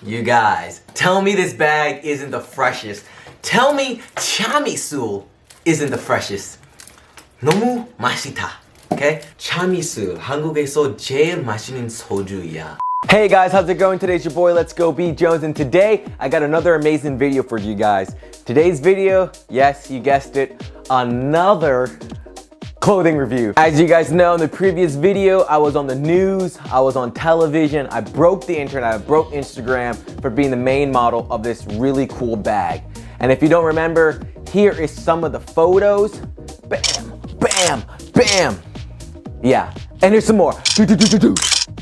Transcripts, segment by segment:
You guys, tell me this bag isn't the freshest. Tell me CHAMISUL isn't the freshest. 너무 맛있다. Okay? CHAMISUL, 한국에서 제일 맛있는 소주야. Hey guys, how's it going? Today's your boy LetsGoBJones, and today I got another amazing video for you guys. Today's video, yes, you guessed it, another clothing review. As you guys know, in the previous video, I was on the news, I was on television, I broke the internet, I broke Instagram for being the main model of this really cool bag. And if you don't remember, here is some of the photos. Bam, bam, bam. Yeah, and here's some more.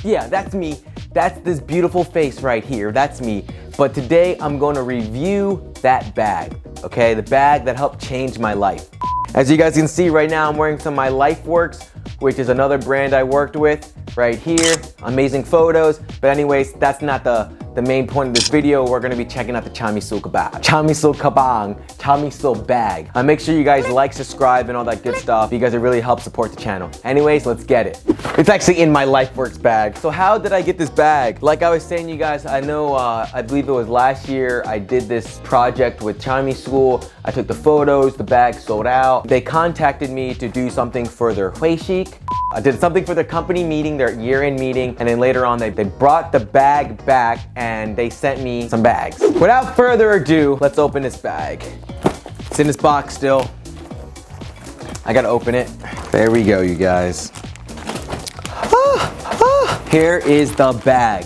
Yeah, that's me. That's this beautiful face right here. That's me. But today I'm going to review that bag, okay? The bag that helped change my life. As you guys can see right now, I'm wearing some of my LifeWorks, which is another brand I worked with right here. Amazing photos. But anyways, that's not the main point of this video. We're gonna be checking out the CHAMISUL bag. CHAMISUL bag. Make sure you guys like, subscribe, and all that good stuff because it really helps support the channel. Anyways, let's get it. It's actually in my LifeWorks bag. So how did I get this bag? Like I was saying, you guys, I know, I believe it was last year, I did this project with CHAMISUL. I took the photos, the bag sold out. They contacted me to do something for their Huishik. I did something for their company meeting, their year-end meeting, and then later on they brought the bag back and they sent me some bags. Without further ado, let's open this bag. It's in this box still. I gotta open it. There we go, you guys. Here is the bag.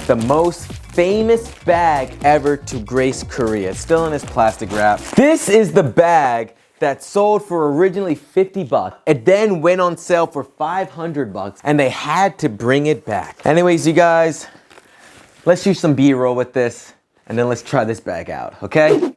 The most famous bag ever to grace Korea. It's still in this plastic wrap. This is the bag that sold for originally 50 bucks. It then went on sale for 500 bucks and they had to bring it back. Anyways, you guys, let's shoot some B-roll with this and then let's try this bag out, okay?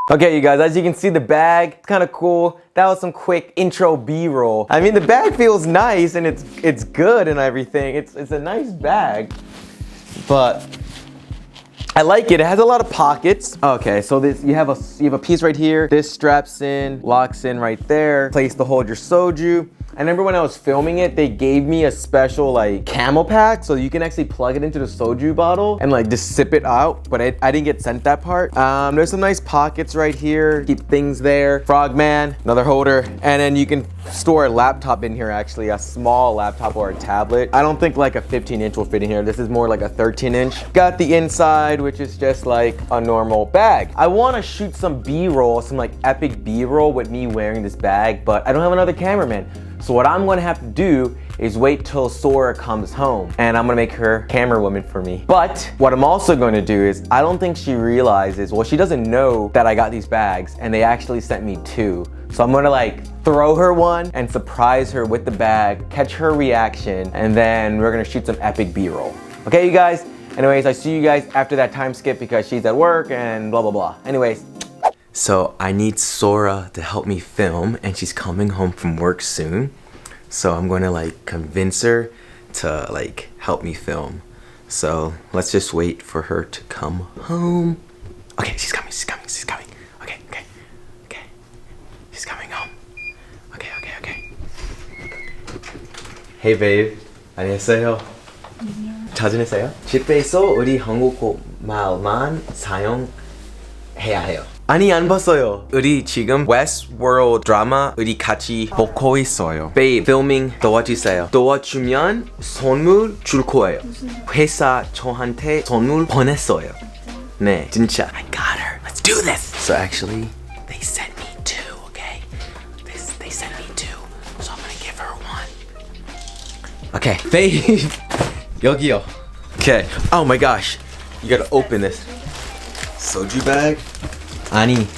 Okay, you guys, as you can see, the bag, it's kind of cool. That was some quick intro B-roll. I mean, the bag feels nice and it's good and everything. It's a nice bag, but I like it. It has a lot of pockets. Okay, so this you have a piece right here. This straps in, locks in right there. Place to hold your soju. I remember when I was filming it, they gave me a special like camel pack so you can actually plug it into the soju bottle and like just sip it out, but I didn't get sent that part. There's some nice pockets right here, keep things there. Frogman, another holder, and then you can store a laptop in here, actually, a small laptop or a tablet. I don't think like a 15-inch will fit in here. This is more like a 13-inch. Got the inside, which is just like a normal bag. I want to shoot some B-roll, some like epic B-roll with me wearing this bag, but I don't have another cameraman. So what I'm gonna have to do is wait till Sora comes home and I'm gonna make her camera woman for me. But what I'm also gonna do is, I don't think she realizes, well, she doesn't know that I got these bags and they actually sent me two. So I'm gonna like throw her one and surprise her with the bag, catch her reaction, and then we're gonna shoot some epic B-roll. Okay, you guys? Anyways, I see you guys after that time skip because she's at work and blah, blah, blah. Anyways. So I need Sora to help me film and she's coming home from work soon. So I'm gonna like convince her to like help me film. So let's just wait for her to come home. Okay, she's coming. Okay. She's coming home. Okay. Hey babe, 안녕하세요. 자주 내세요? 집에서 우리 한국어 말만 사용해야 해요. 아니 안 봤어요. 우리 지금 Westworld 드라마 우리 같이 보고 있어요. Babe, filming 도와주세요. 도와주면 선물 줄 거예요. 회사 저한테 선물 보냈어요. 네, 진짜. I got her. Let's do this. So actually, they sent me two, okay? They sent me two. So I'm gonna give her one. Okay, babe. 여기요. Okay. Oh my gosh. You gotta open this. Soju bag? 아니.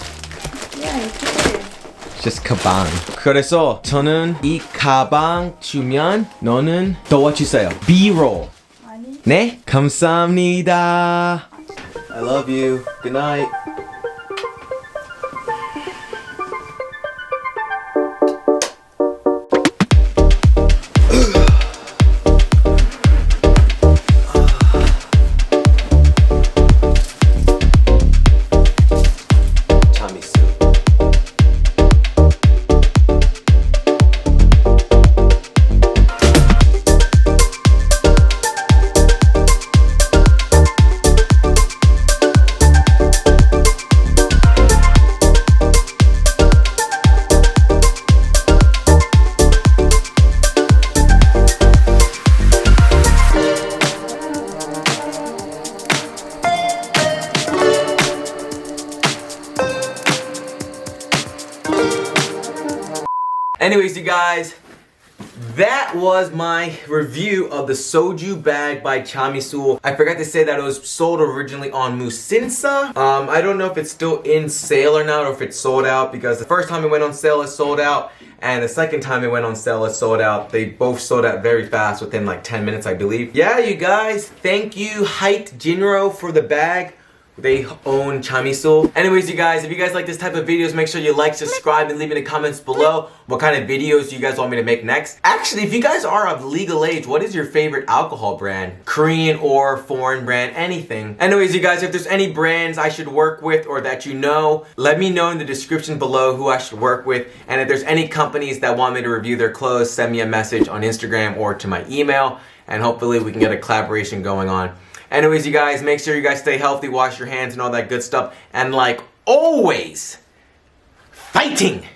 Yeah, it's okay. Just 가방. 그래서 저는 이 가방 주면 너는 도와주세요. B-roll. 아니. 네? 감사합니다. I love you. Good night. Anyways, you guys, that was my review of the Soju bag by CHAMISUL. I forgot to say that it was sold originally on Musinsa. I don't know if it's still in sale or not, or if it's sold out, because the first time it went on sale, it sold out, and the second time it went on sale, it sold out. They both sold out very fast, within like 10 minutes, I believe. Yeah, you guys, thank you, Height Jinro, for the bag. They own CHAMISUL. Anyways, you guys, if you guys like this type of videos, make sure you like, subscribe, and leave in the comments below what kind of videos you guys want me to make next. Actually, if you guys are of legal age, what is your favorite alcohol brand? Korean or foreign brand, anything. Anyways, you guys, if there's any brands I should work with or that you know, let me know in the description below who I should work with. And if there's any companies that want me to review their clothes, send me a message on Instagram or to my email, and hopefully we can get a collaboration going on. Anyways, you guys, make sure you guys stay healthy, wash your hands and all that good stuff. And like always, fighting!